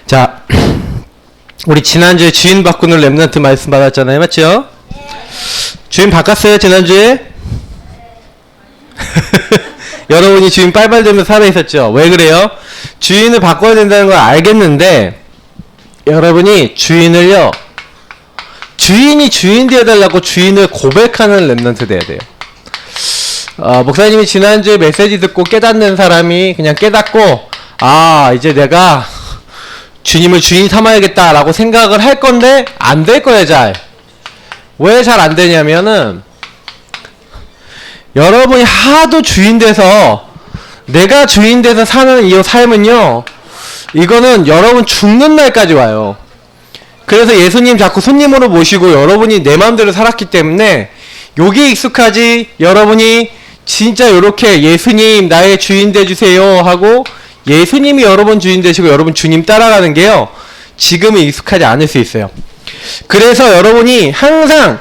자, 우리 지난주에 주인 바꾸는 랩런트 말씀 받았잖아요. 맞죠? 주인 바꿨어요, 지난주에? 여러분이 주인 빨빨대면서 살아있었죠? 왜 그래요? 주인을 바꿔야 된다는 걸 알겠는데, 여러분이 주인을요, 주인이 주인 되어달라고 주인을 고백하는 랩런트 돼야 돼요. 목사님이 지난주에 메시지 듣고 깨닫는 사람이 그냥 깨닫고, 아, 이제 내가 주님을 주인 삼아야겠다 라고 생각을 할 건데, 안 될 거예요, 잘. 왜 잘 안 되냐면은, 여러분이 하도 주인 돼서, 내가 주인 돼서 사는 이 삶은요, 이거는 여러분 죽는 날까지 와요. 그래서 예수님 자꾸 손님으로 모시고 여러분이 내 마음대로 살았기 때문에, 요게 익숙하지, 여러분이 진짜 요렇게 예수님 나의 주인 돼주세요 하고, 예수님이 여러분 주인 되시고 여러분 주님 따라가는 게요, 지금은 익숙하지 않을 수 있어요. 그래서 여러분이 항상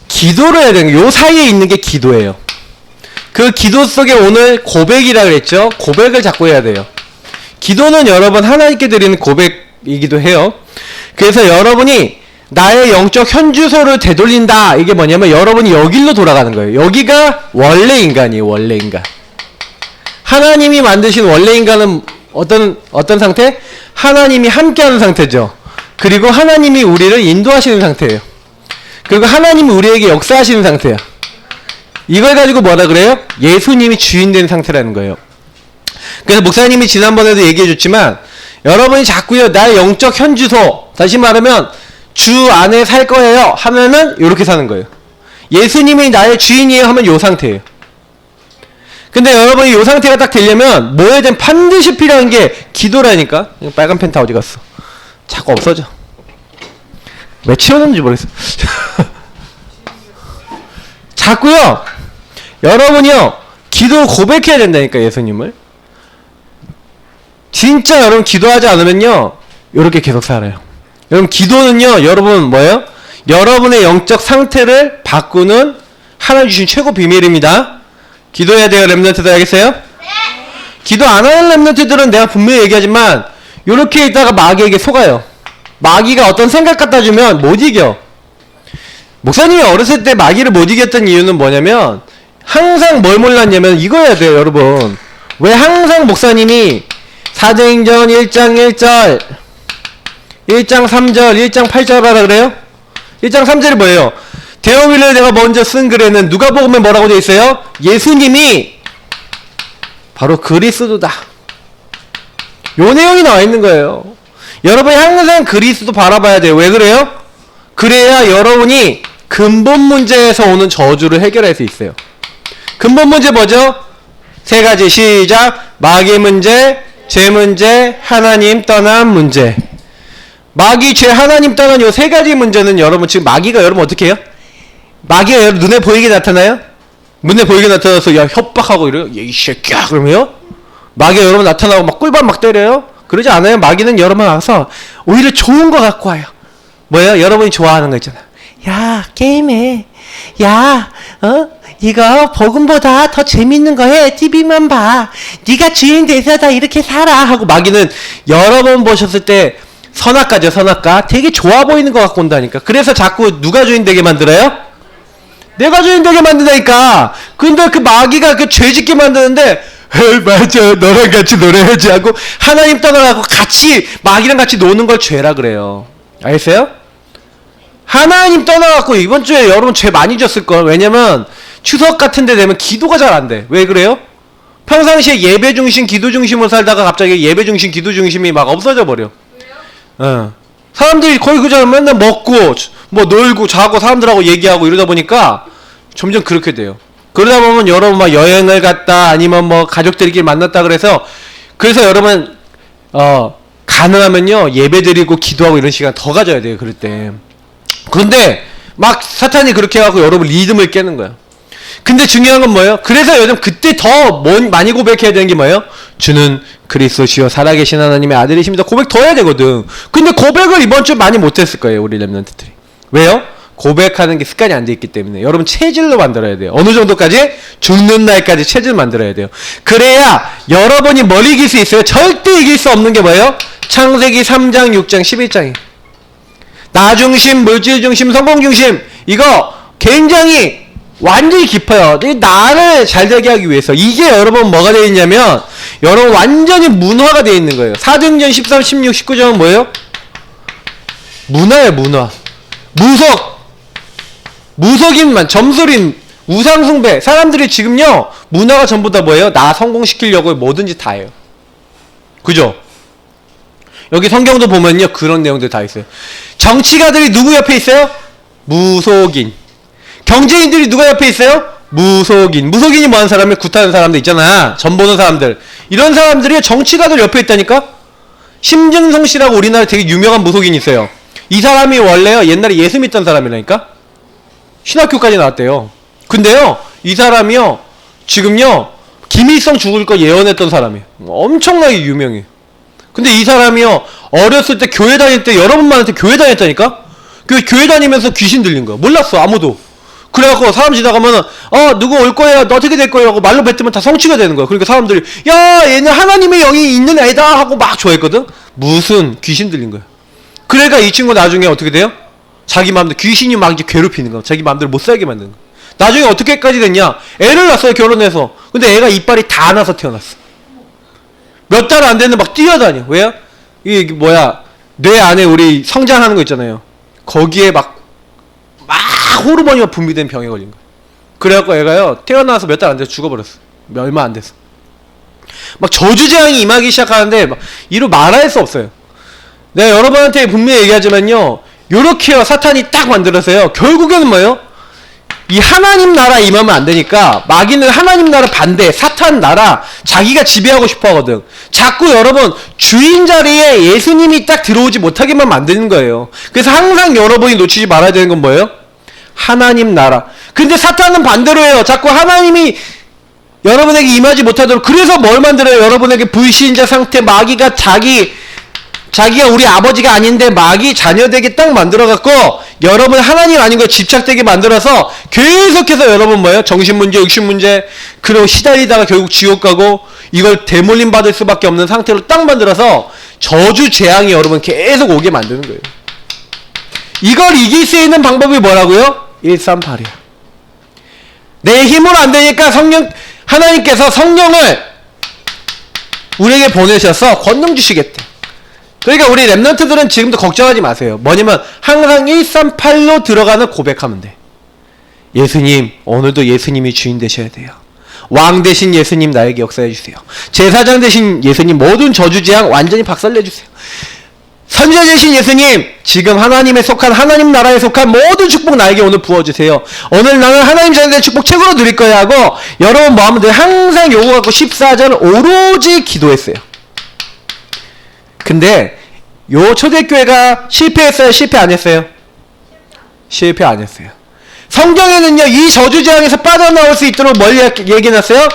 기도를 해야 되는, 요 사이에 있는 게 기도예요. 그 기도 속에 오늘 고백이라 그랬죠. 고백을 자꾸 해야 돼요. 기도는 여러분 하나님께 드리는 고백이기도 해요. 그래서 여러분이 나의 영적 현주소를 되돌린다, 이게 뭐냐면 여러분이 여길로 돌아가는 거예요. 여기가 원래 인간이에요. 원래 인간. 하나님이 만드신 원래 인간은 어떤 상태? 하나님이 함께하는 상태죠. 그리고 하나님이 우리를 인도하시는 상태예요. 그리고 하나님이 우리에게 역사하시는 상태야. 이걸 가지고 뭐라 그래요? 예수님이 주인 된 상태라는 거예요. 그래서 목사님이 지난번에도 얘기해 줬지만, 여러분이 자꾸요 나의 영적 현주소, 다시 말하면 주 안에 살 거예요 하면은 이렇게 사는 거예요. 예수님이 나의 주인이에요 하면 요 상태예요. 근데 여러분이 요 상태가 딱 되려면 뭐 해야 되면 반드시 필요한 게 기도라니까. 빨간 펜타 어디 갔어? 자꾸 없어져. 왜 치워놓는지 모르겠어. 자꾸요, 여러분이요 기도 고백해야 된다니까, 예수님을. 진짜 여러분 기도하지 않으면요 요렇게 계속 살아요. 여러분 기도는요, 여러분 뭐예요? 여러분의 영적 상태를 바꾸는 하나님 주신 최고 비밀입니다. 기도해야 돼요, 랩런트들. 알겠어요? 네. 기도 안 하는 랩런트들은 내가 분명히 얘기하지만 요렇게 있다가 마귀에게 속아요. 마귀가 어떤 생각 갖다 주면 못 이겨. 목사님이 어렸을 때 마귀를 못 이겼던 이유는 뭐냐면, 항상 뭘 몰랐냐면 이거야 돼요, 여러분. 왜 항상 목사님이 사도행전 1장 1절, 1장 3절, 1장 8절 하라 그래요? 1장 3절이 뭐예요? 데오빌을 내가 먼저 쓴 글에는 누가복음에 뭐라고 되어 있어요? 예수님이 바로 그리스도다. 요 내용이 나와 있는 거예요. 여러분이 항상 그리스도 바라봐야 돼요. 왜 그래요? 그래야 여러분이 근본 문제에서 오는 저주를 해결할 수 있어요. 근본 문제 뭐죠? 세 가지. 시작. 마귀 문제, 죄 문제, 하나님 떠난 문제. 마귀, 죄, 하나님 떠난 요 세 가지 문제는 여러분 지금 마귀가 여러분 어떻게 해요? 마귀가 여러분 눈에 보이게 나타나요? 눈에 보이게 나타나서 야 협박하고 이래요? 이 새끼야 그러면요? 마귀가 여러분 나타나고 막 꿀밤 막 때려요? 그러지 않아요. 마귀는 여러분 와서 오히려 좋은 거 갖고 와요. 뭐예요? 여러분이 좋아하는 거 있잖아. 야 게임해. 야 이거 복음보다 더 재밌는 거 해. TV만 봐. 네가 주인 돼서 다 이렇게 살아 하고, 마귀는 여러분 보셨을 때 선악과죠. 선악과. 되게 좋아 보이는 거 갖고 온다니까. 그래서 자꾸 누가 주인 되게 만들어요? 내가 주인 되게 만든다니까. 근데 그 마귀가 그 죄 짓게 만드는데, 맞아 너랑 같이 노래하지 하고 하나님 떠나가고 같이 마귀랑 같이 노는 걸 죄라 그래요. 알겠어요? 하나님 떠나갖고 이번 주에 여러분 죄 많이 졌을걸. 왜냐면 추석 같은 데 되면 기도가 잘 안 돼. 왜 그래요? 평상시에 예배 중심, 기도 중심으로 살다가 갑자기 예배 중심, 기도 중심이 막 없어져 버려. 사람들이 거의 그저 맨날 먹고 뭐 놀고 자고 사람들하고 얘기하고 이러다 보니까 점점 그렇게 돼요. 그러다 보면 여러분 막 여행을 갔다 아니면 뭐 가족들끼리 만났다 그래서 여러분 가능하면요 예배 드리고 기도하고 이런 시간 더 가져야 돼요. 그럴 때. 그런데 막 사탄이 그렇게 해갖고 여러분 리듬을 깨는 거야. 근데 중요한 건 뭐예요? 그래서 요즘 그때 더 많이 고백해야 되는 게 뭐예요? 주는 그리스도시요 살아계신 하나님의 아들이십니다. 고백 더 해야 되거든. 근데 고백을 이번 주 많이 못했을 거예요, 우리 랩런트들이. 왜요? 고백하는 게 습관이 안 돼 있기 때문에 여러분 체질로 만들어야 돼요. 어느 정도까지? 죽는 날까지 체질 만들어야 돼요. 그래야 여러분이 뭘 이길 수 있어요? 절대 이길 수 없는 게 뭐예요? 창세기 3장, 6장, 11장이에요. 나 중심, 물질 중심, 성공 중심, 이거 굉장히 완전히 깊어요. 이 나를 잘 되게 하기 위해서. 이게 여러분 뭐가 되어 있냐면 여러분 완전히 문화가 되어 있는 거예요. 사도행전 13, 16, 19장은 뭐예요? 문화예요. 문화. 무속인만, 점술인, 우상숭배. 사람들이 지금요 문화가 전부 다 뭐예요? 나 성공시키려고 뭐든지 다 해요. 그죠? 여기 성경도 보면요 그런 내용들 다 있어요. 정치가들이 누구 옆에 있어요? 무속인. 경제인들이 누가 옆에 있어요? 무속인. 무속인이 뭐하는 사람이 굿하는 사람들 있잖아. 전 보는 사람들. 이런 사람들이 정치가들 옆에 있다니까? 심증성 씨라고 우리나라에 되게 유명한 무속인이 있어요. 이 사람이 원래요 옛날에 예수 믿던 사람이라니까? 신학교까지 나왔대요. 근데요 이 사람이요 지금요 김일성 죽을 거 예언했던 사람이에요. 엄청나게 유명해요. 근데 이 사람이요 어렸을 때 교회 다닐 때 여러분만한테 교회 다녔다니까? 그 교회 다니면서 귀신 들린 거야. 몰랐어 아무도. 그래갖고 사람 지나가면은 누구 올 거야 너 어떻게 될 거야 하고 말로 뱉으면 다 성취가 되는 거야. 그러니까 사람들이 야 얘는 하나님의 영이 있는 애다 하고 막 좋아했거든. 무슨 귀신 들린 거야. 그러니까 이 친구 나중에 어떻게 돼요? 자기 마음대로 귀신이 막 이제 괴롭히는 거야. 자기 마음대로 못 살게 만드는 거야. 나중에 어떻게까지 됐냐? 애를 낳았어요 결혼해서. 근데 애가 이빨이 다 나서 태어났어. 몇 달 안 됐는데 막 뛰어다녀. 왜요? 이게 뭐야 뇌 안에 우리 성장하는 거 있잖아요. 거기에 막 호르몬이 분비된 병에 걸린 거야. 그래갖고 애가요 태어나서 몇 달 안 돼서 죽어버렸어. 얼마 안 돼서. 막 저주재앙이 임하기 시작하는데 막 이루 말할 수 없어요. 내가 여러분한테 분명히 얘기하지만요 요렇게요 사탄이 딱 만들어서요 결국에는 뭐예요? 이 하나님 나라 임하면 안 되니까 마귀는 하나님 나라 반대 사탄 나라 자기가 지배하고 싶어 하거든. 자꾸 여러분 주인 자리에 예수님이 딱 들어오지 못하게만 만드는 거예요. 그래서 항상 여러분이 놓치지 말아야 되는 건 뭐예요? 하나님 나라. 근데 사탄은 반대로 해요. 자꾸 하나님이 여러분에게 임하지 못하도록. 그래서 뭘 만들어요? 여러분에게 불신자 상태, 마귀가 자기가 우리 아버지가 아닌데 마귀 자녀되게 딱 만들어갖고 여러분 하나님 아닌 거에 집착되게 만들어서 계속해서 여러분 뭐예요? 정신문제, 육신문제 그리고 시달리다가 결국 지옥 가고 이걸 대물림 받을 수밖에 없는 상태로 딱 만들어서 저주 재앙이 여러분 계속 오게 만드는 거예요. 이걸 이길 수 있는 방법이 뭐라고요? 138이야. 내 힘으로 안 되니까 하나님께서 성령을 우리에게 보내셔서 권능 주시겠대. 그러니까 우리 랩런트들은 지금도 걱정하지 마세요. 뭐냐면 항상 138로 들어가는 고백하면 돼. 예수님, 오늘도 예수님이 주인 되셔야 돼요. 왕 대신 예수님 나에게 역사해 주세요. 제사장 대신 예수님 모든 저주재앙 완전히 박살내 주세요. 선지자 되신 예수님, 지금 하나님에 속한 하나님 나라에 속한 모든 축복 나에게 오늘 부어주세요. 오늘 나는 하나님 자녀의 축복 최고로 누릴 거야 하고 여러분 뭐 하면 돼요? 항상 요거 갖고 14절을 오로지 기도했어요. 근데 요 초대교회가 실패했어요? 실패 안 했어요? 실패 안 했어요. 성경에는요 이 저주재앙에서 빠져나올 수 있도록 뭘 얘기해놨어요?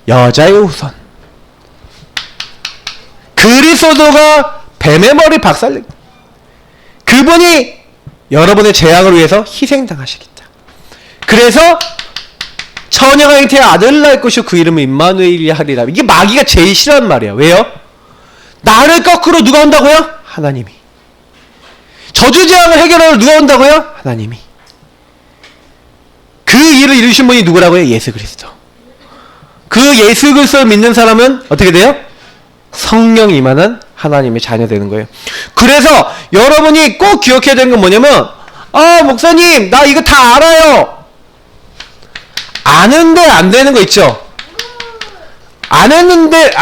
여자의 후손. 그리스도가 뱀의 머리 박살내고 그분이 여러분의 재앙을 위해서 희생당하시겠다. 그래서 처녀가 잉태의 아들을 낳을 것이요 그 이름은 임마누엘이라 하리라. 이게 마귀가 제일 싫어하는 말이야. 왜요? 나를 거꾸로 누가 온다고요? 하나님이. 저주재앙을 해결하러 누가 온다고요? 하나님이. 그 일을 이루신 분이 누구라고요? 예수 그리스도. 그 예수 그리스도를 믿는 사람은 어떻게 돼요? 성령 임하는 하나님의 자녀 되는 거예요. 그래서 여러분이 꼭 기억해야 되는 건 뭐냐면 목사님 나 이거 다 알아요. 아는데 안 되는 거 있죠? 아는데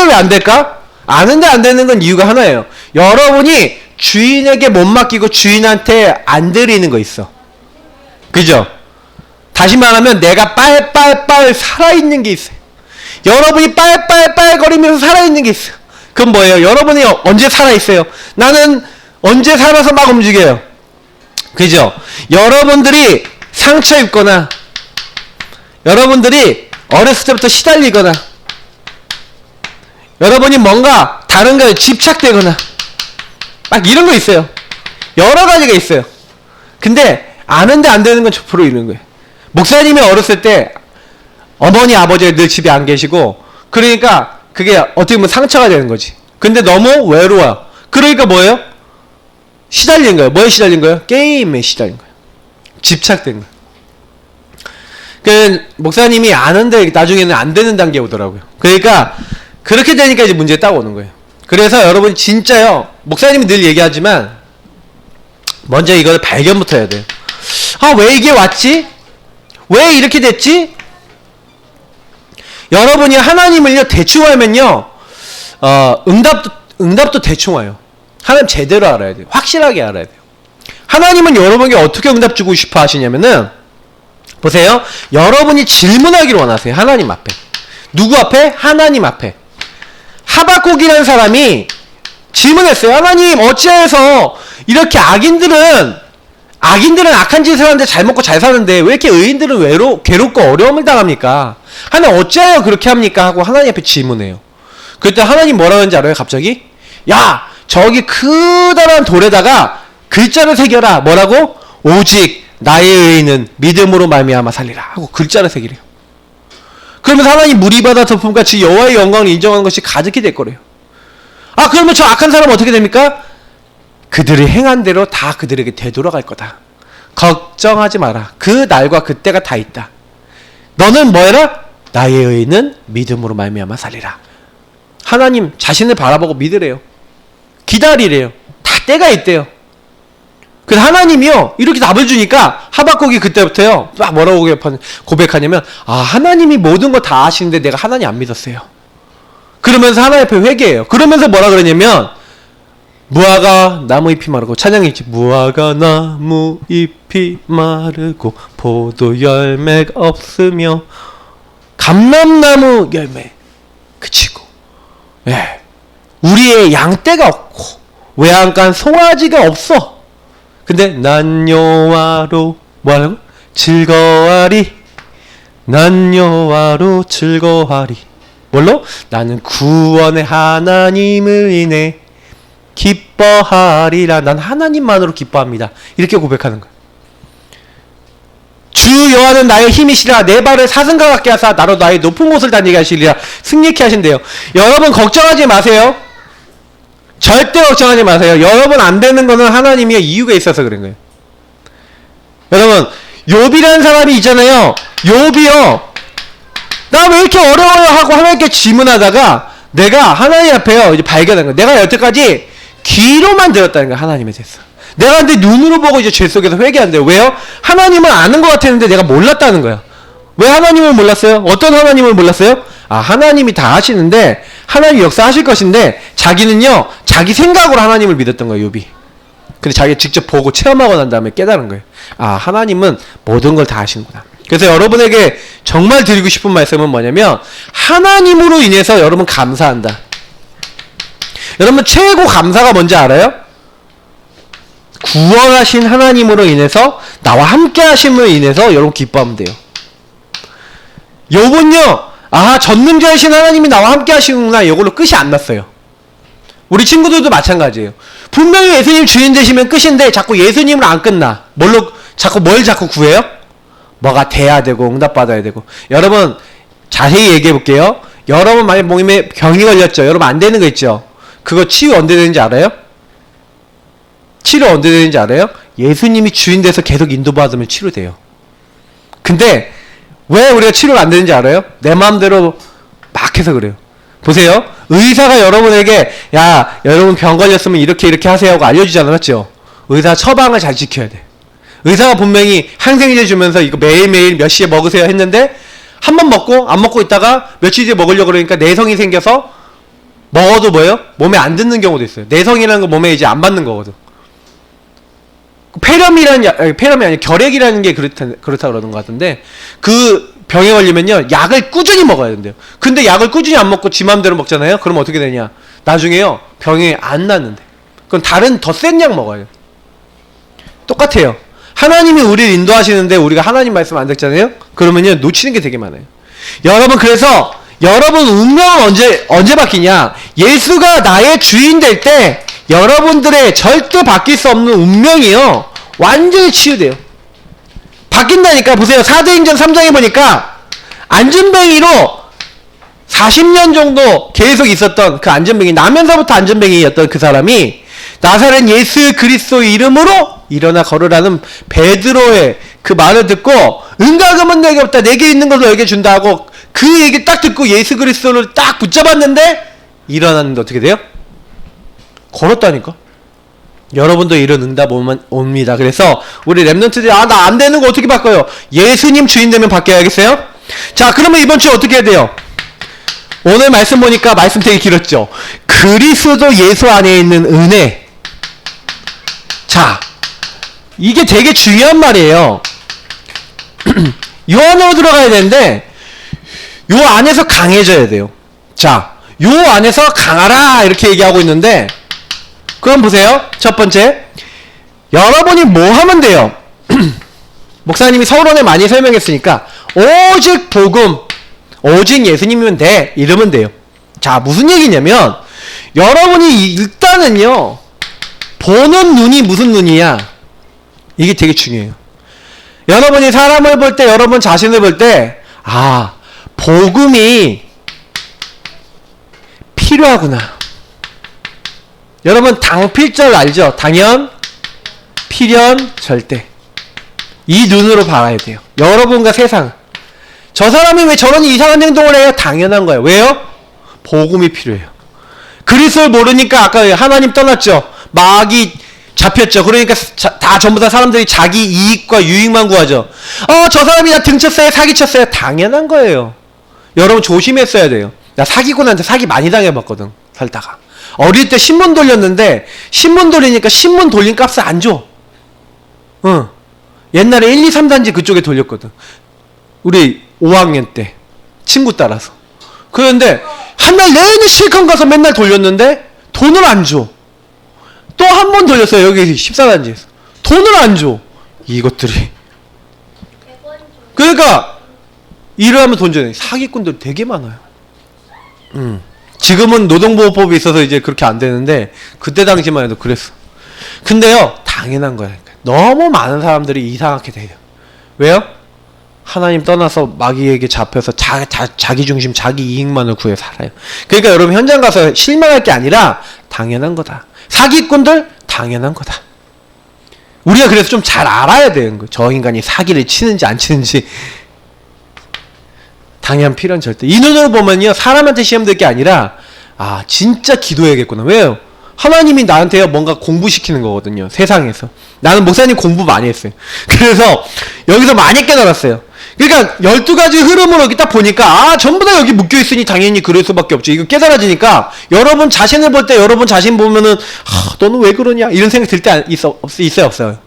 왜 안 될까? 아는데 안 되는 건 이유가 하나예요. 여러분이 주인에게 못 맡기고 주인한테 안 드리는 거 있어. 그죠? 다시 말하면 내가 빨빨빨 살아있는 게 있어요. 여러분이 빨빨빨 거리면서 살아있는 게 있어요. 그건 뭐예요? 여러분이 언제 살아있어요? 나는 언제 살아서 막 움직여요. 그죠? 여러분들이 상처 입거나 여러분들이 어렸을 때부터 시달리거나 여러분이 뭔가 다른 거에 집착되거나 막 이런 거 있어요. 여러 가지가 있어요. 근데 아는데 안 되는 건 10% 이런 거예요. 목사님이 어렸을 때 어머니 아버지가 늘 집에 안 계시고 그러니까 그게 어떻게 보면 상처가 되는 거지. 근데 너무 외로워요. 그러니까 뭐예요? 시달린 거예요. 뭐에 시달린 거예요? 게임에 시달린 거예요. 집착된 거예요. 그 목사님이 아는데 나중에는 안 되는 단계에 오더라고요. 그러니까 그렇게 되니까 이제 문제가 딱 오는 거예요. 그래서 여러분 진짜요. 목사님이 늘 얘기하지만 먼저 이걸 발견부터 해야 돼요. 아, 왜 이게 왔지? 왜 이렇게 됐지? 여러분이 하나님을요 대충 알면요 응답도 대충 와요. 하나님 제대로 알아야 돼요. 확실하게 알아야 돼요. 하나님은 여러분에게 어떻게 응답 주고 싶어 하시냐면은 보세요. 여러분이 질문하기를 원하세요. 하나님 앞에. 누구 앞에? 하나님 앞에. 하박국이라는 사람이 질문했어요. 하나님 어찌하여서 이렇게 악인들은 악한 짓을 하는데 잘 먹고 잘 사는데 왜 이렇게 의인들은 괴롭고 어려움을 당합니까? 하나님 어찌하여 그렇게 합니까? 하고 하나님 앞에 질문해요. 그때 하나님 뭐라 하는지 알아요? 갑자기? 야, 저기 크다란 돌에다가 글자를 새겨라. 뭐라고? 오직 나의 의인은 믿음으로 말미암아 살리라 하고 글자를 새기래요. 그러면서 하나님 무리바다 덮음같이 여호와의 영광을 인정하는 것이 가득히 될 거래요. 아, 그러면 저 악한 사람은 어떻게 됩니까? 그들이 행한 대로 다 그들에게 되돌아갈 거다. 걱정하지 마라. 그 날과 그때가 다 있다. 너는 뭐해라? 나의 의인은 믿음으로 말미암아 살리라. 하나님 자신을 바라보고 믿으래요. 기다리래요. 다 때가 있대요. 그래서 하나님이요 이렇게 답을 주니까 하박국이 그때부터요 막 뭐라고 고백하냐면, 아, 하나님이 모든 거 다 아시는데 내가 하나님 안 믿었어요. 그러면서 하나님 앞에 회개해요. 그러면서 뭐라 그러냐면, 무화과 나무 잎이 마르고, 찬양이 있지, 무화과 나무 잎이 마르고 포도 열매가 없으며 감람나무 열매 그치고, 예, 우리의 양떼가 없고 외양간 송아지가 없어. 근데 난 여호와로 뭐하라고? 즐거워하리. 난 여호와로 즐거워하리. 뭘로? 나는 구원의 하나님을 인해 기뻐하리라. 난 하나님만으로 기뻐합니다. 이렇게 고백하는 거예요. 주 여호와는 나의 힘이시라. 내 발을 사슴과 같게 하사 나로 나의 높은 곳을 다니게 하시리라. 승리케 하신대요. 여러분 걱정하지 마세요. 절대 걱정하지 마세요. 여러분 안 되는 거는 하나님이 이유가 있어서 그런 거예요. 여러분 욥이라는 사람이 있잖아요. 욥이요, 나 왜 이렇게 어려워요 하고 하나님께 질문하다가 내가 하나님 앞에요 이제 발견한 거예요. 내가 여태까지 귀로만 들었다는 거예요. 하나님에 대해서. 내가 근데 눈으로 보고 이제 죄 속에서 회개한대요. 왜요? 하나님을 아는 것 같았는데 내가 몰랐다는 거야. 왜 하나님을 몰랐어요? 어떤 하나님을 몰랐어요? 아, 하나님이 다 하시는데 하나님이 역사하실 것인데 자기는요 자기 생각으로 하나님을 믿었던 거예요. 욥이. 근데 자기가 직접 보고 체험하고 난 다음에 깨달은 거예요. 아, 하나님은 모든 걸 다 하시는구나. 그래서 여러분에게 정말 드리고 싶은 말씀은 뭐냐면, 하나님으로 인해서 여러분 감사한다. 여러분 최고 감사가 뭔지 알아요? 구원하신 하나님으로 인해서, 나와 함께 하심으로 인해서 여러분 기뻐하면 돼요. 욥은요, 아, 전능자이신 하나님이 나와 함께 하시는구나, 이걸로 끝이 안 났어요. 우리 친구들도 마찬가지예요. 분명히 예수님 주인 되시면 끝인데 자꾸 예수님을 안 끝나. 뭘 자꾸 구해요? 뭐가 돼야 되고 응답받아야 되고. 여러분 자세히 얘기해 볼게요. 여러분 만약 몸에 병이 걸렸죠. 여러분 안 되는 거 있죠. 그거 치유 언제 되는지 알아요? 치료 언제 되는지 알아요? 예수님이 주인 돼서 계속 인도받으면 치료돼요. 근데 왜 우리가 치료가 안 되는지 알아요? 내 마음대로 막 해서 그래요. 보세요. 의사가 여러분에게, 야, 여러분 병 걸렸으면 이렇게 하세요 하고 알려주잖아, 맞죠? 의사 처방을 잘 지켜야 돼. 의사가 분명히 항생제 주면서 이거 매일매일 몇 시에 먹으세요 했는데 한 번 먹고 안 먹고 있다가 며칠 뒤에 먹으려고 그러니까 내성이 생겨서 먹어도 뭐예요? 몸에 안 듣는 경우도 있어요. 내성이라는 거 몸에 이제 안 받는 거거든. 폐렴이 아니라 결핵이라는 게 그렇다 그러는 것 같은데, 그 병에 걸리면요 약을 꾸준히 먹어야 된대요. 근데 약을 꾸준히 안 먹고 지 맘대로 먹잖아요. 그럼 어떻게 되냐, 나중에요 병이 안 낫는데, 그럼 다른 더 센 약 먹어야 돼요. 똑같아요. 하나님이 우리를 인도하시는데 우리가 하나님 말씀 안 듣잖아요. 그러면요 놓치는 게 되게 많아요. 여러분, 그래서 여러분 운명은 언제 바뀌냐? 예수가 나의 주인 될 때 여러분들의 절대 바뀔 수 없는 운명이요, 완전히 치유돼요. 바뀐다니까. 보세요. 사도행전 3장에 보니까 안전뱅이로 40년 정도 계속 있었던 그 안전뱅이, 나면서부터 안전뱅이였던 그 사람이 나사렛 예수 그리스도 이름으로 일어나 걸으라는 베드로의 그 말을 듣고 은과금은 내게 없다, 내게 있는 걸로 너에게 준다 하고 그 얘기 딱 듣고 예수 그리스도를 딱 붙잡았는데 일어났는데 어떻게 돼요? 걸었다니까. 여러분도 이런 응답 옵니다. 그래서 우리 랩런트들이 나 안 되는 거 어떻게 바꿔요? 예수님 주인 되면 바뀌어야겠어요? 자, 그러면 이번 주에 어떻게 해야 돼요? 오늘 말씀 보니까 말씀 되게 길었죠. 그리스도 예수 안에 있는 은혜. 자, 이게 되게 중요한 말이에요. 요 안으로 들어가야 되는데 요 안에서 강해져야 돼요. 자, 요 안에서 강하라 이렇게 얘기하고 있는데, 그럼 보세요. 첫 번째, 여러분이 뭐 하면 돼요? 목사님이 서론에 많이 설명했으니까 오직 복음, 오직 예수님이면 돼, 이러면 돼요. 자, 무슨 얘기냐면 여러분이 일단은요, 보는 눈이 무슨 눈이야? 이게 되게 중요해요. 여러분이 사람을 볼 때, 여러분 자신을 볼 때, 복음이 필요하구나. 여러분 당필절 알죠? 당연, 필연, 절대. 이 눈으로 봐야 돼요. 여러분과 세상. 저 사람이 왜 저런 이상한 행동을 해요? 당연한 거예요. 왜요? 복음이 필요해요. 그리스도를 모르니까 아까 하나님 떠났죠. 마귀 잡혔죠. 그러니까 전부 다 사람들이 자기 이익과 유익만 구하죠. 저 사람이 나 등쳤어요, 사기쳤어요. 당연한 거예요. 여러분 조심했어야 돼요. 나 사기꾼한테 사기 많이 당해봤거든, 살다가. 어릴 때 신문 돌렸는데 신문 돌리니까 신문 돌린 값을 안 줘. 옛날에 1, 2, 3단지 그쪽에 돌렸거든. 우리 5학년 때 친구 따라서. 그런데 한 달 내내 실컷 가서 맨날 돌렸는데 돈을 안 줘. 또 한 번 돌렸어요. 여기 14단지에서. 돈을 안 줘. 이것들이. 그러니까 일을 하면 돈 줘야 돼. 사기꾼들 되게 많아요. 지금은 노동보호법이 있어서 이제 그렇게 안 되는데 그때 당시만 해도 그랬어. 근데요, 당연한 거야. 너무 많은 사람들이 이상하게 돼요. 왜요? 하나님 떠나서 마귀에게 잡혀서 자기 중심, 자기 이익만을 구해 살아요. 그러니까 여러분 현장 가서 실망할 게 아니라 당연한 거다. 사기꾼들 당연한 거다. 우리가 그래서 좀 잘 알아야 되는 거예요. 저 인간이 사기를 치는지 안 치는지. 당연, 필연, 절대. 이 눈으로 보면요, 사람한테 시험 될 게 아니라 진짜 기도해야겠구나. 왜요? 하나님이 나한테요 뭔가 공부시키는 거거든요, 세상에서. 나는 목사님 공부 많이 했어요. 그래서 여기서 많이 깨달았어요. 그러니까 12가지 흐름으로 이렇게 딱 보니까 전부 다 여기 묶여있으니 당연히 그럴 수밖에 없죠. 이거 깨달아지니까 여러분 자신을 볼 때, 여러분 자신 보면은 너는 왜 그러냐 이런 생각 들 때 있어요, 없어요?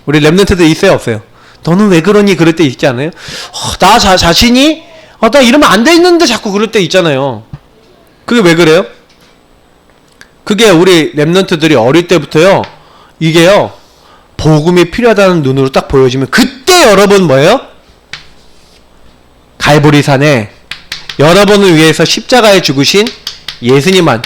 우리 랩런트들 있어요, 없어요? 너는 왜 그러니 그럴 때 있지 않아요? 나 자신이 나 이러면 안 돼 있는데 자꾸 그럴 때 있잖아요. 그게 왜 그래요? 그게 우리 랩런트들이 어릴 때부터요, 이게요 복음이 필요하다는 눈으로 딱 보여지면 그때 여러분 뭐예요? 갈보리산에 여러분을 위해서 십자가에 죽으신 예수님을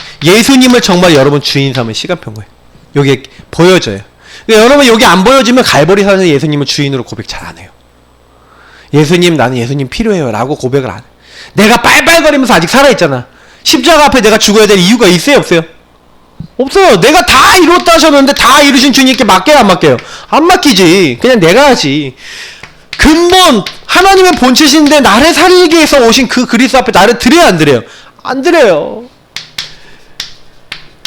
정말 여러분 주인 삼은 시간표인 거예요. 여기 보여져요. 그러니까 여러분 여기 안 보여지면 갈보리산에서 예수님을 주인으로 고백 잘 안 해요. 예수님, 나는 예수님 필요해요 라고 고백을 안 해. 내가 빨빨거리면서 아직 살아있잖아. 십자가 앞에 내가 죽어야 될 이유가 있어요, 없어요? 없어요. 내가 다 이뤘다 하셨는데 다 이루신 주님께 맡겨요, 안 맡겨요? 안 맡기지. 그냥 내가 하지. 근본 하나님의 본체신데 나를 살리기 위해서 오신 그 그리스도 앞에 나를 드려야 안 드려요? 안 드려요.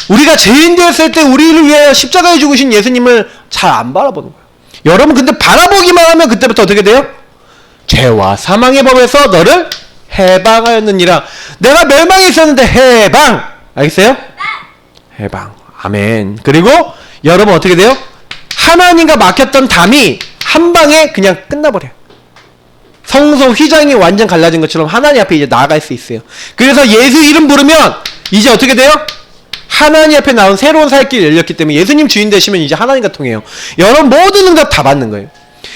우리가 죄인 되었을 때 우리를 위해 십자가에 죽으신 예수님을 잘 안 바라보는 거예요. 여러분 근데 바라보기만 하면 그때부터 어떻게 돼요? 죄와 사망의 법에서 너를 해방하였느니라. 내가 멸망에 있었는데 해방. 알겠어요? 해방. 아멘. 그리고 여러분 어떻게 돼요? 하나님과 막혔던 담이 한 방에 그냥 끝나버려요. 성소 휘장이 완전 갈라진 것처럼 하나님 앞에 이제 나아갈 수 있어요. 그래서 예수 이름 부르면 이제 어떻게 돼요? 하나님 앞에 나온 새로운 살 길이 열렸기 때문에 예수님 주인 되시면 이제 하나님과 통해요. 여러분 모든 응답 다 받는 거예요.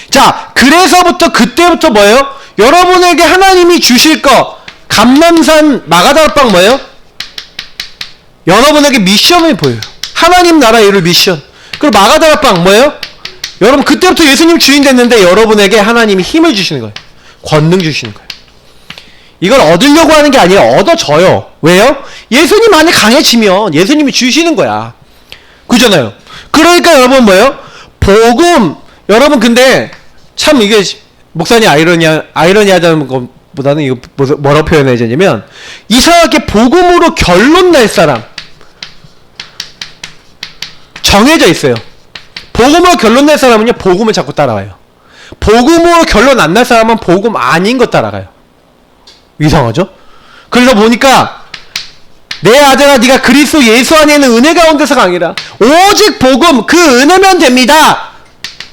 자, 그래서부터 그때부터 뭐예요? 여러분에게 하나님이 주실 거, 감람산 마가다락방 뭐예요? 여러분에게 미션을 보여요. 하나님 나라 이룰 미션. 그리고 마가다락방 뭐예요? 여러분 그때부터 예수님 주인 됐는데 여러분에게 하나님이 힘을 주시는 거예요. 권능 주시는 거예요. 이걸 얻으려고 하는 게 아니라 얻어져요. 왜요? 예수님 안에 강해지면 예수님이 주시는 거야. 그잖아요. 그러니까 여러분 뭐예요? 복음. 여러분 근데 참 이게 목사님 아이러니하다는 것보다는 이거 뭐라고 표현해야 되냐면 이상하게 복음으로 결론 낼 사람 정해져 있어요. 복음으로 결론 낼 사람은요 복음을 자꾸 따라와요. 복음으로 결론 안 날 사람은 복음 아닌 거 따라가요. 이상하죠? 그래서 보니까 내 아들아 네가 그리스도 예수 안에 있는 은혜 가운데서가 아니라 오직 복음 그 은혜면 됩니다.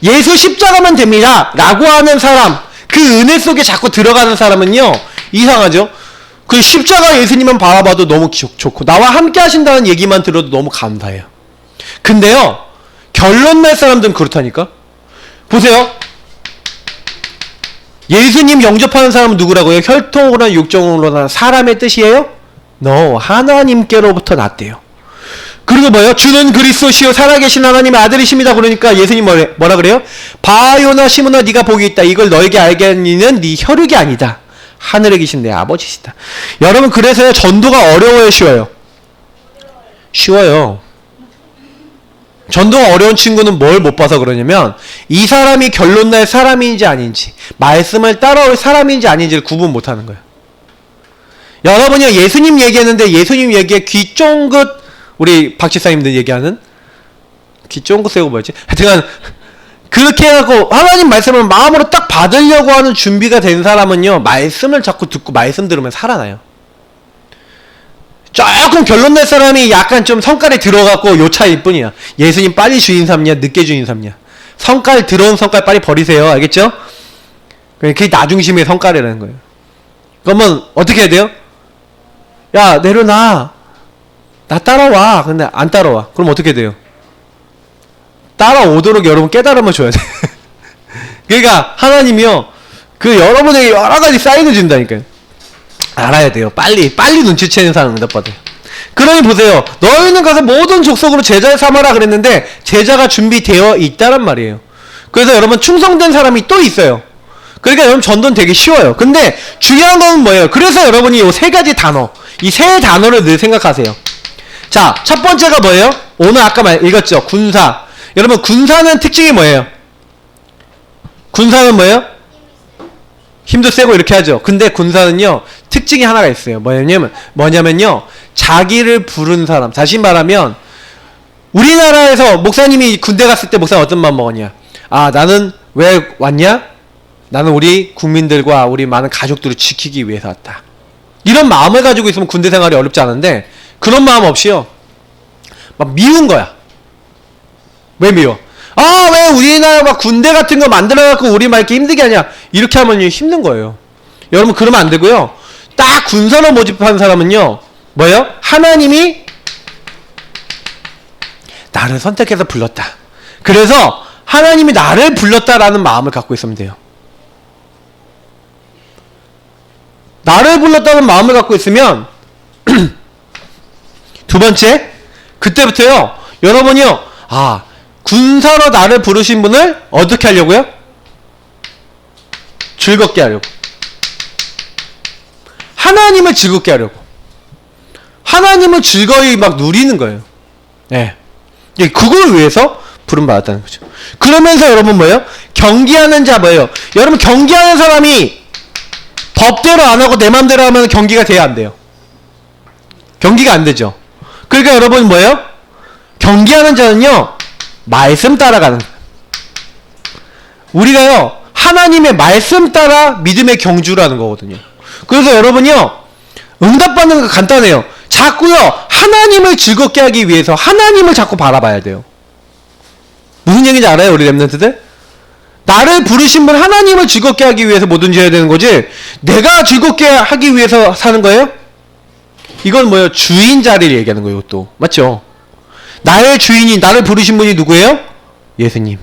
예수 십자가면 됩니다. 라고 하는 사람 그 은혜 속에 자꾸 들어가는 사람은요 이상하죠? 그 십자가 예수님만 바라봐도 너무 좋고 나와 함께 하신다는 얘기만 들어도 너무 감사해요. 근데요 결론 낼 사람들은 그렇다니까. 보세요. 예수님 영접하는 사람은 누구라고요? 혈통으로나 육정으로나 사람의 뜻이에요? No. 하나님께로부터 났대요. 그리고 뭐예요? 주는 그리스도시요 살아계신 하나님의 아들이십니다. 그러니까 예수님 뭐라 그래요? 바요나 시므나 네가 복이 있다. 이걸 너에게 알게 하는 이는 네 혈육이 아니다. 하늘에 계신 내 아버지시다. 여러분 그래서 전도가 어려워요? 쉬워요? 쉬워요. 전도가 어려운 친구는 뭘 못 봐서 그러냐면 이 사람이 결론 날 사람인지 아닌지 말씀을 따라올 사람인지 아닌지를 구분 못하는 거예요. 여러분이 예수님 얘기했는데 예수님 얘기에 귀 쫑긋 우리 박지사님들 얘기하는 귀 쫑긋 세우고 뭐였지? 하여튼 그렇게 하고 하나님 말씀을 마음으로 딱 받으려고 하는 준비가 된 사람은요 말씀을 자꾸 듣고 말씀 들으면 살아나요. 조금 결론 낼 사람이 약간 좀 성깔이 들어갔고 요 차이일 뿐이야. 예수님 빨리 주인 삼냐 늦게 주인 삼냐. 성깔 들어온 성깔 빨리 버리세요. 알겠죠? 그게 나중심의 성깔이라는 거예요. 그러면 어떻게 해야 돼요? 야 내려놔. 나 따라와. 근데 안 따라와. 그럼 어떻게 돼요? 따라오도록 여러분 깨달음을 줘야 돼. 그러니까 하나님이요 그 여러분에게 여러가지 사인을 준다니까요. 알아야 돼요. 빨리 눈치채는 사람 응답받아요. 그러니 보세요. 너희는 가서 모든 족속으로 제자를 삼아라 그랬는데 제자가 준비되어 있다란 말이에요. 그래서 여러분 충성된 사람이 또 있어요. 그러니까 여러분 전도는 되게 쉬워요. 근데 중요한 건 뭐예요? 그래서 여러분이 이 세 가지 단어 이 세 단어를 늘 생각하세요. 자, 첫 번째가 뭐예요? 오늘 아까 읽었죠? 군사. 여러분 군사는 특징이 뭐예요? 군사는 뭐예요? 힘도 세고 이렇게 하죠. 근데 군사는요 특징이 하나가 있어요. 뭐냐면요 자기를 부른 사람. 다시 말하면 우리나라에서 목사님이 군대 갔을 때 목사님 어떤 마음 먹었냐? 아 나는 왜 왔냐? 나는 우리 국민들과 우리 많은 가족들을 지키기 위해서 왔다. 이런 마음을 가지고 있으면 군대 생활이 어렵지 않은데 그런 마음 없이요 막 미운 거야. 왜 미워? 아, 왜 우리나라가 군대 같은 거 만들어갖고 우리 막 이렇게 힘들게 하냐? 이렇게 하면 힘든 거예요. 여러분, 그러면 안 되고요. 딱 군사로 모집한 사람은요, 뭐예요? 하나님이 나를 선택해서 불렀다. 그래서 하나님이 나를 불렀다라는 마음을 갖고 있으면 돼요. 나를 불렀다는 마음을 갖고 있으면, 두 번째, 그때부터요, 여러분이요, 아, 군사로 나를 부르신 분을 어떻게 하려고요? 즐겁게 하려고. 하나님을 즐겁게 하려고. 하나님을 즐거이 막 누리는 거예요. 예. 네. 그걸 위해서 부름받았다는 거죠. 그러면서 여러분 뭐예요? 경기하는 자 뭐예요? 여러분 경기하는 사람이 법대로 안 하고 내 맘대로 하면 경기가 돼야 안 돼요. 경기가 안 되죠. 그러니까 여러분 뭐예요? 경기하는 자는요, 말씀 따라가는 거예요. 우리가요, 하나님의 말씀 따라 믿음의 경주라는 거거든요. 그래서 여러분이요, 응답받는 거 간단해요. 자꾸요, 하나님을 즐겁게 하기 위해서 하나님을 자꾸 바라봐야 돼요. 무슨 얘기인지 알아요, 우리 랩런트들? 나를 부르신 분 하나님을 즐겁게 하기 위해서 뭐든지 해야 되는 거지, 내가 즐겁게 하기 위해서 사는 거예요? 이건 뭐예요? 주인 자리를 얘기하는 거예요, 이것도. 맞죠? 나의 주인이, 나를 부르신 분이 누구예요? 예수님.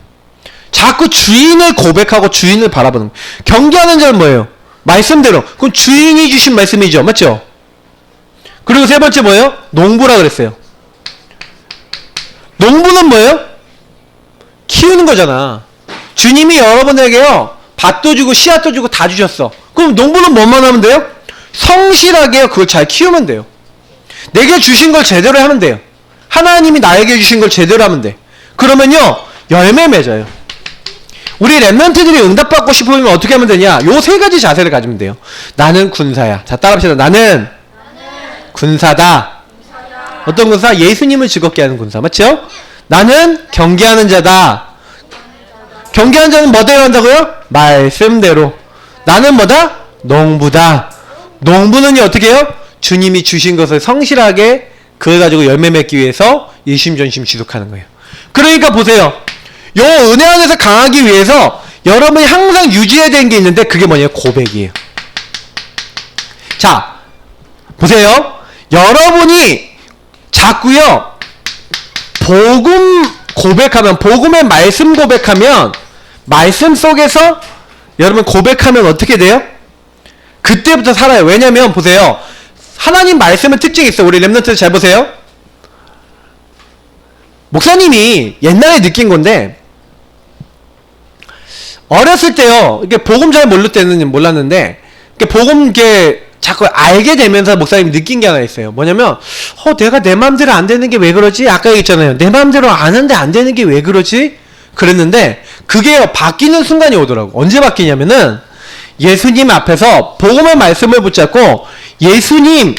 자꾸 주인을 고백하고 주인을 바라보는 거예요. 경계하는 자는 뭐예요? 말씀대로. 그건 주인이 주신 말씀이죠. 맞죠? 그리고 세 번째 뭐예요? 농부라 그랬어요. 농부는 뭐예요? 키우는 거잖아. 주님이 여러분에게요, 밭도 주고 씨앗도 주고 다 주셨어. 그럼 농부는 뭐만 하면 돼요? 성실하게 그걸 잘 키우면 돼요. 내게 주신 걸 제대로 하면 돼요. 하나님이 나에게 주신 걸 제대로 하면 돼. 그러면요, 열매 맺어요. 우리 랩런트들이 응답받고 싶으면 어떻게 하면 되냐? 요 세 가지 자세를 가지면 돼요. 나는 군사야. 자, 따라합시다. 나는 군사다. 어떤 군사? 예수님을 즐겁게 하는 군사. 맞죠? 나는 경계하는 자다. 경계하는 자는 뭐대로 한다고요? 말씀대로. 나는 뭐다? 농부다. 농부는요, 어떻게 해요? 주님이 주신 것을 성실하게 그걸 가지고 열매 맺기 위해서 일심전심 지속하는 거예요. 그러니까 보세요. 요 은혜 안에서 강하기 위해서 여러분이 항상 유지해야 되는 게 있는데 그게 뭐냐면 고백이에요. 자, 보세요. 여러분이 자꾸요, 복음 고백하면, 복음의 말씀 고백하면, 말씀 속에서 여러분 고백하면 어떻게 돼요? 그때부터 살아요. 왜냐면 보세요. 하나님 말씀의 특징이 있어요. 우리 랩런트들 잘 보세요. 목사님이 옛날에 느낀 건데, 어렸을 때요, 이게 복음 잘 모를 때는 몰랐는데, 이게 복음 이게 자꾸 알게 되면서 목사님이 느낀 게 하나 있어요. 뭐냐면, 내가 내 마음대로 안 되는 게 왜 그러지? 아까 얘기했잖아요. 내 마음대로 아는데 안 되는 게 왜 그러지? 그랬는데, 그게 바뀌는 순간이 오더라고. 언제 바뀌냐면은, 예수님 앞에서 복음의 말씀을 붙잡고, 예수님,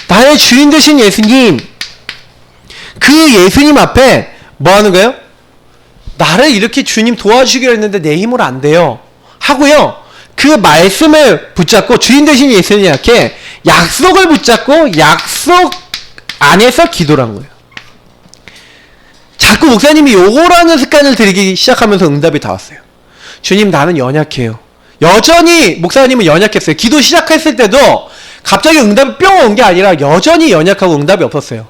나의 주인 되신 예수님, 그 예수님 앞에 뭐 하는 거예요? 나를 이렇게 주님 도와주기로 했는데 내 힘으로 안 돼요. 하고요. 그 말씀을 붙잡고 주인 되신 예수님 앞에 약속을 붙잡고 약속 안에서 기도를 한 거예요. 자꾸 목사님이 요거라는 습관을 들이기 시작하면서 응답이 다 왔어요. 주님, 나는 연약해요. 여전히 목사님은 연약했어요. 기도 시작했을 때도 갑자기 응답이 뿅 온 게 아니라 여전히 연약하고 응답이 없었어요.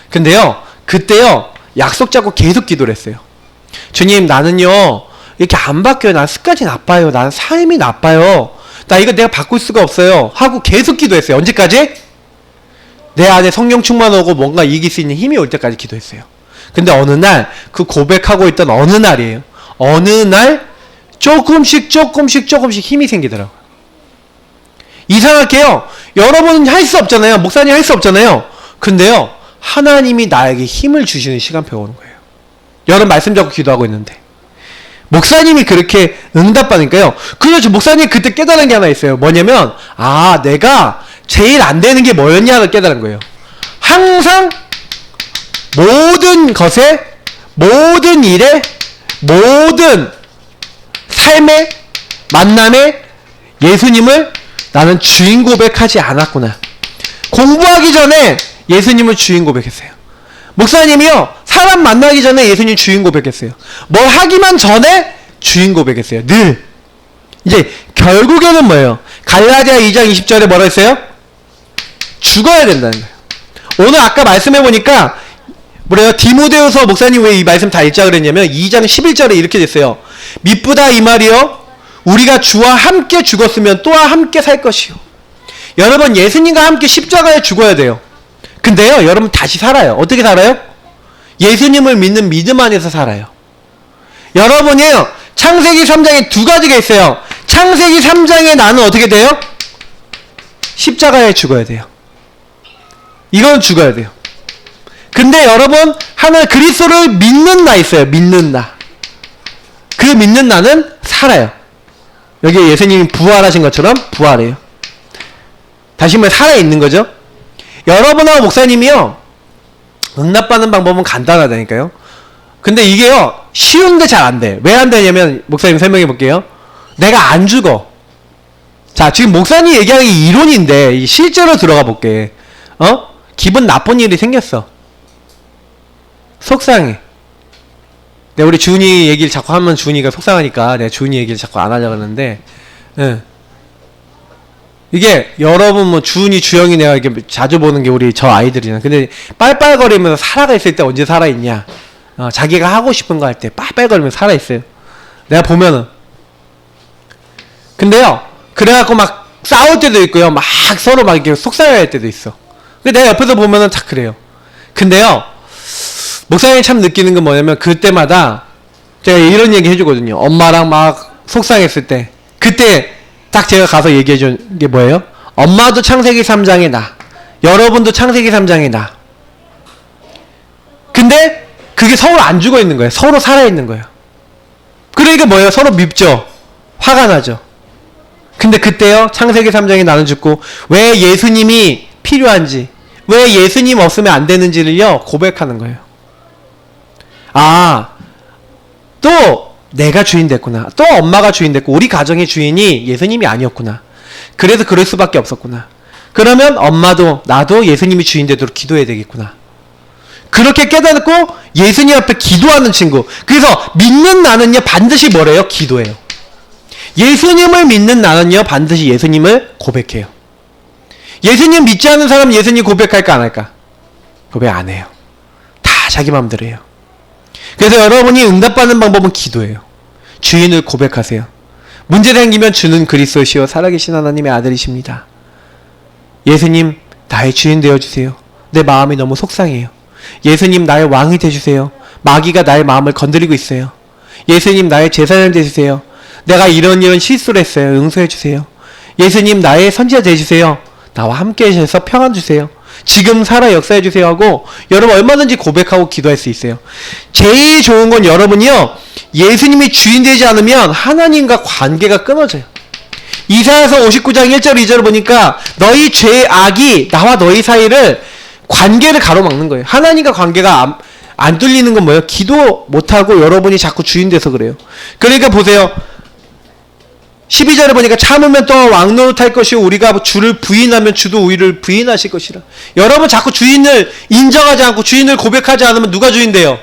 근데요, 그때요, 약속 잡고 계속 기도를 했어요. 주님, 나는요, 이렇게 안 바뀌어요. 난 습관이 나빠요. 난 삶이 나빠요. 나 이거 내가 바꿀 수가 없어요. 하고 계속 기도했어요. 언제까지? 내 안에 성령 충만하고 뭔가 이길 수 있는 힘이 올 때까지 기도했어요. 근데 어느 날, 그 고백하고 있던 어느 날이에요. 어느 날, 조금씩 힘이 생기더라고요. 이상하게요, 여러분은 할 수 없잖아요. 목사님 할 수 없잖아요. 근데요, 하나님이 나에게 힘을 주시는 시간표가 오는 거예요. 여러분 말씀 잡고 기도하고 있는데 목사님이 그렇게 응답받으니까요. 그렇죠. 목사님 그때 깨달은 게 하나 있어요. 뭐냐면, 내가 제일 안 되는 게 뭐였냐를 깨달은 거예요. 항상 모든 것에, 모든 일에, 모든 삶의 만남에 예수님을 나는 주인 고백하지 않았구나. 공부하기 전에 예수님을 주인 고백했어요. 목사님이요, 사람 만나기 전에 예수님 주인 고백했어요. 뭘 하기만 전에 주인 고백했어요. 늘. 이제 결국에는 뭐예요? 갈라디아 2장 20절에 뭐라 했어요? 죽어야 된다는 거예요. 오늘 아까 말씀해보니까 뭐래요? 디모데후서 목사님 왜 이 말씀 다 읽자 그랬냐면 2장 11절에 이렇게 됐어요. 미쁘다 이 말이요, 우리가 주와 함께 죽었으면 또한 함께 살 것이요. 여러분, 예수님과 함께 십자가에 죽어야 돼요. 근데요, 여러분 다시 살아요. 어떻게 살아요? 예수님을 믿는 믿음 안에서 살아요. 여러분이요, 창세기 3장에 두 가지가 있어요. 창세기 3장에 나는 어떻게 돼요? 십자가에 죽어야 돼요. 이건 죽어야 돼요. 근데 여러분, 하나 그리스도를 믿는 나 있어요. 믿는 나. 그 믿는 나는 살아요. 여기 예수님이 부활하신 것처럼 부활해요. 다시 말해 살아있는 거죠. 여러분하고 목사님이요, 응답받는 방법은 간단하다니까요. 근데 이게요, 쉬운데 잘 안 돼. 왜 안 되냐면, 목사님 설명해 볼게요. 내가 안 죽어. 자, 지금 목사님 얘기하는 게 이론인데 실제로 들어가 볼게. 기분 나쁜 일이 생겼어. 속상해. 내가 우리 주은이 얘기를 자꾸 하면 주은이가 속상하니까 내가 주은이 얘기를 자꾸 안 하려고 하는데, 이게 여러분 뭐 주은이 주영이 내가 이렇게 자주 보는 게 우리 저 아이들이나. 근데 빨빨거리면서 살아가 있을 때 언제 살아있냐? 자기가 하고 싶은 거 할 때 빨빨거리면서 살아있어요. 내가 보면은. 근데요, 그래갖고 막 싸울 때도 있고요, 막 서로 막 이렇게 속상해할 때도 있어. 근데 내가 옆에서 보면은 다 그래요. 근데요, 목사님이 참 느끼는 건 뭐냐면, 그때마다 제가 이런 얘기 해주거든요. 엄마랑 막 속상했을 때. 그때 딱 제가 가서 얘기해준 게 뭐예요? 엄마도 창세기 3장에 나. 여러분도 창세기 3장에 나. 근데 그게 서로 안 죽어 있는 거예요. 서로 살아있는 거예요. 그러니까 뭐예요? 서로 밉죠. 화가 나죠. 근데 그때요, 창세기 3장에 나는 죽고 왜 예수님이 필요한지, 왜 예수님 없으면 안 되는지를요 고백하는 거예요. 아, 또 내가 주인 됐구나. 또 엄마가 주인 됐고 우리 가정의 주인이 예수님이 아니었구나. 그래서 그럴 수밖에 없었구나. 그러면 엄마도 나도 예수님이 주인 되도록 기도해야 되겠구나. 그렇게 깨닫고 예수님 앞에 기도하는 친구. 그래서 믿는 나는요 반드시 뭐래요? 기도해요. 예수님을 믿는 나는요 반드시 예수님을 고백해요. 예수님 믿지 않는 사람은 예수님 고백할까 안 할까? 고백 안 해요. 다 자기 마음대로 해요. 그래서 여러분이 응답받는 방법은 기도예요. 주인을 고백하세요. 문제 생기면 주는 그리스도시요 살아계신 하나님의 아들이십니다. 예수님 나의 주인 되어주세요. 내 마음이 너무 속상해요. 예수님 나의 왕이 되주세요. 마귀가 나의 마음을 건드리고 있어요. 예수님 나의 제사장 되주세요. 내가 이런 실수를 했어요. 용서해주세요. 예수님 나의 선지자 되주세요. 나와 함께 하셔서 평안 주세요. 지금 살아 역사해주세요 하고 여러분 얼마든지 고백하고 기도할 수 있어요. 제일 좋은 건 여러분이요 예수님이 주인 되지 않으면 하나님과 관계가 끊어져요. 이사야서 59장 1절 2절을 보니까 너희 죄의 악이 나와 너희 사이를 관계를 가로막는 거예요. 하나님과 관계가 안 뚫리는 건 뭐예요? 기도 못하고 여러분이 자꾸 주인 돼서 그래요. 그러니까 보세요. 12절에 보니까 참으면 또 왕노릇할 것이요 우리가 주를 부인하면 주도 우리를 부인하실 것이라. 여러분 자꾸 주인을 인정하지 않고 주인을 고백하지 않으면 누가 주인 돼요?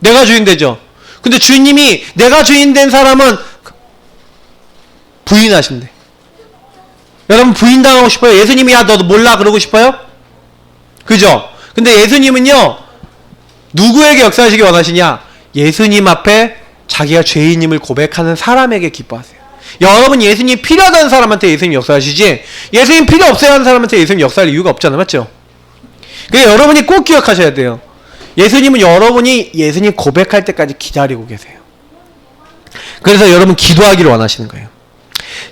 내가 주인 되죠. 근데 주님이 내가 주인 된 사람은 부인하신대. 여러분 부인당하고 싶어요? 예수님이 야 너도 몰라 그러고 싶어요? 그죠? 근데 예수님은요 누구에게 역사하시기 원하시냐? 예수님 앞에 자기가 죄인임을 고백하는 사람에게 기뻐하세요. 여러분 예수님 필요하다는 사람한테 예수님 역사하시지 예수님 필요 없어야 하는 사람한테 예수님 역사할 이유가 없잖아요. 맞죠? 그러니까 여러분이 꼭 기억하셔야 돼요. 예수님은 여러분이 예수님 고백할 때까지 기다리고 계세요. 그래서 여러분 기도하기를 원하시는 거예요.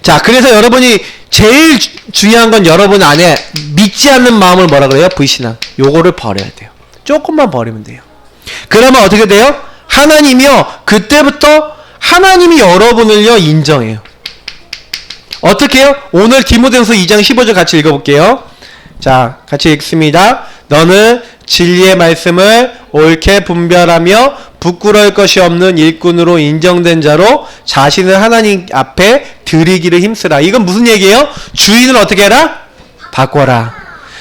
자, 그래서 여러분이 제일 중요한 건 여러분 안에 믿지 않는 마음을 뭐라 그래요? 불신앙. 요거를 버려야 돼요. 조금만 버리면 돼요. 그러면 어떻게 돼요? 하나님이요 그때부터 하나님이 여러분을요 인정해요. 어떻게 해요? 오늘 디모데후서 2장 15절 같이 읽어볼게요. 자, 같이 읽습니다. 너는 진리의 말씀을 옳게 분별하며 부끄러울 것이 없는 일꾼으로 인정된 자로 자신을 하나님 앞에 드리기를 힘쓰라. 이건 무슨 얘기예요? 주인을 어떻게 해라? 바꿔라.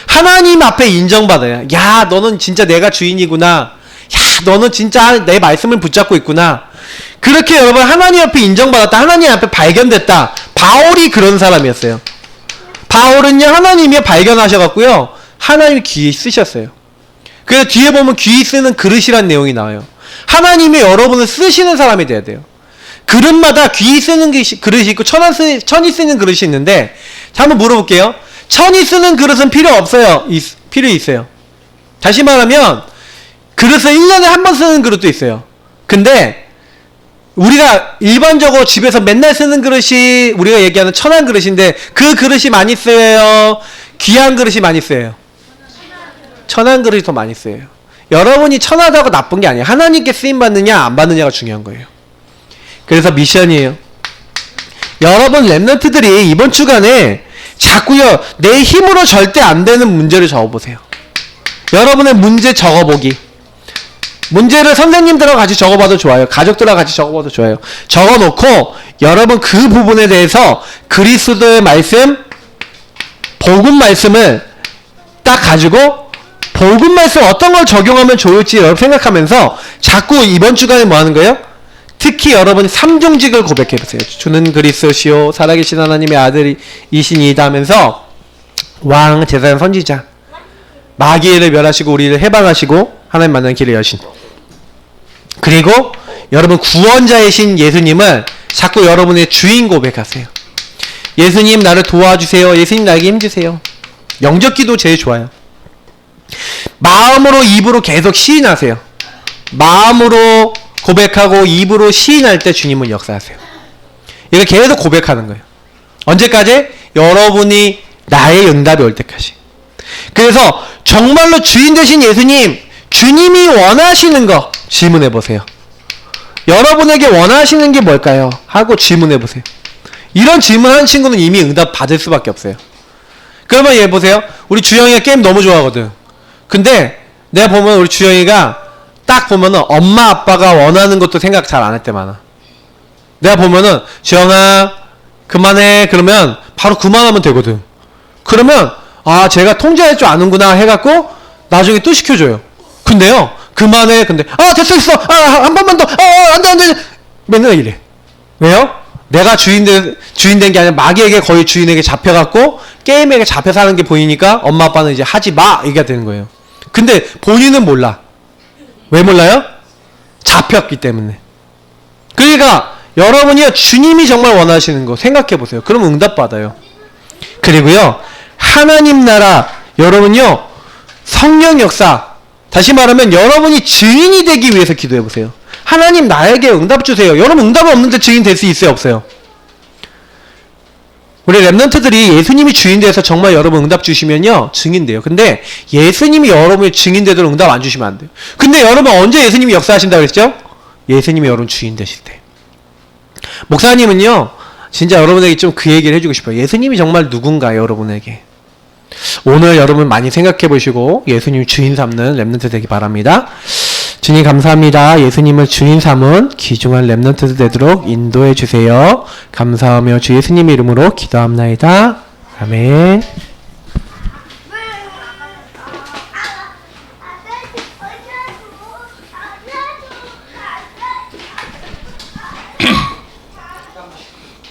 하나님 앞에 인정받아요. 야, 너는 진짜 내가 주인이구나. 야, 너는 진짜 내 말씀을 붙잡고 있구나. 그렇게 여러분 하나님 앞에 인정받았다. 하나님 앞에 발견됐다. 바울이 그런 사람이었어요. 바울은요 하나님이 발견하셔갖고요 하나님이 귀에 쓰셨어요. 그래서 뒤에 보면 귀에 쓰는 그릇이란 내용이 나와요. 하나님이 여러분을 쓰시는 사람이 돼야 돼요. 그릇마다 귀에 쓰는 그릇이 있고 천이 쓰는 그릇이 있는데 자, 한번 물어볼게요. 천이 쓰는 그릇은 필요 없어요? 필요 있어요. 다시 말하면 그릇을 1년에 한 번 쓰는 그릇도 있어요. 근데 우리가 일반적으로 집에서 맨날 쓰는 그릇이 우리가 얘기하는 천한 그릇인데 그 그릇이 많이 쓰여요? 귀한 그릇이 많이 쓰여요? 천한 그릇이 더 많이 쓰여요. 여러분이 천하다고 나쁜 게 아니에요. 하나님께 쓰임받느냐 안 받느냐가 중요한 거예요. 그래서 미션이에요. 여러분 랩런트들이 이번 주간에 자꾸요 내 힘으로 절대 안 되는 문제를 적어보세요. 여러분의 문제 적어보기. 문제를 선생님들하고 같이 적어봐도 좋아요. 가족들하고 같이 적어봐도 좋아요. 적어놓고 여러분 그 부분에 대해서 그리스도의 말씀, 복음 말씀을 딱 가지고 복음 말씀 어떤 걸 적용하면 좋을지 여러분 생각하면서 자꾸 이번 주간에 뭐 하는 거예요? 특히 여러분 삼중직을 고백해보세요. 주는 그리스도시요 살아계신 하나님의 아들이시니이다 하면서 왕, 제사장, 선지자 마귀를 멸하시고 우리를 해방하시고 하나님 만나는 길을 여신. 그리고 여러분 구원자이신 예수님을 자꾸 여러분의 주인 고백하세요. 예수님 나를 도와주세요. 예수님 나에게 힘주세요. 영적 기도 제일 좋아요. 마음으로 입으로 계속 시인하세요. 마음으로 고백하고 입으로 시인할 때 주님은 역사하세요. 이거 계속 고백하는 거예요. 언제까지? 여러분이 나의 응답이 올 때까지. 그래서 정말로 주인 되신 예수님, 주님이 원하시는 거 질문해 보세요. 여러분에게 원하시는 게 뭘까요? 하고 질문해 보세요. 이런 질문하는 친구는 이미 응답 받을 수밖에 없어요. 그러면 얘 보세요. 우리 주영이가 게임 너무 좋아하거든. 근데 내가 보면 우리 주영이가 딱 보면은 엄마 아빠가 원하는 것도 생각 잘 안 할 때 많아. 내가 보면은 주영아 그만해 그러면 바로 그만하면 되거든. 그러면 아 제가 통제할 줄 아는구나 해갖고 나중에 또 시켜줘요. 근데요 그만해 근데 아 됐어 한 번만 더 안돼 맨날 이래. 왜요? 내가 주인 된 게 아니라 마귀에게 거의 주인에게 잡혀갖고 게임에게 잡혀서 하는 게 보이니까 엄마 아빠는 이제 하지 마 얘기가 되는 거예요. 근데 본인은 몰라. 왜 몰라요? 잡혔기 때문에. 그러니까 여러분이요 주님이 정말 원하시는 거 생각해 보세요. 그럼 응답 받아요. 그리고요 하나님 나라 여러분요 성령 역사 다시 말하면 여러분이 증인이 되기 위해서 기도해 보세요. 하나님 나에게 응답 주세요. 여러분 응답은 없는데 증인 될 수 있어요 없어요? 우리 랩런트들이 예수님이 주인 돼서 정말 여러분 응답 주시면요 증인 돼요. 근데 예수님이 여러분이 증인 되도록 응답 안 주시면 안 돼요. 근데 여러분 언제 예수님이 역사하신다고 그랬죠? 예수님이 여러분 주인 되실 때. 목사님은요 진짜 여러분에게 좀 그 얘기를 해주고 싶어요. 예수님이 정말 누군가요 여러분에게. 오늘 여러분 많이 생각해 보시고 예수님 주인 삼는 랩런트 되기 바랍니다. 주님 감사합니다. 예수님을 주인 삼은 귀중한 랩런트 되도록 인도해 주세요. 감사하며 주 예수님 이름으로 기도합나이다. 아멘.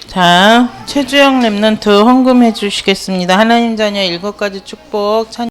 자, 최주영 랩런트 헌금해 주시겠습니다. 하나님 자녀 7가지 축복 찬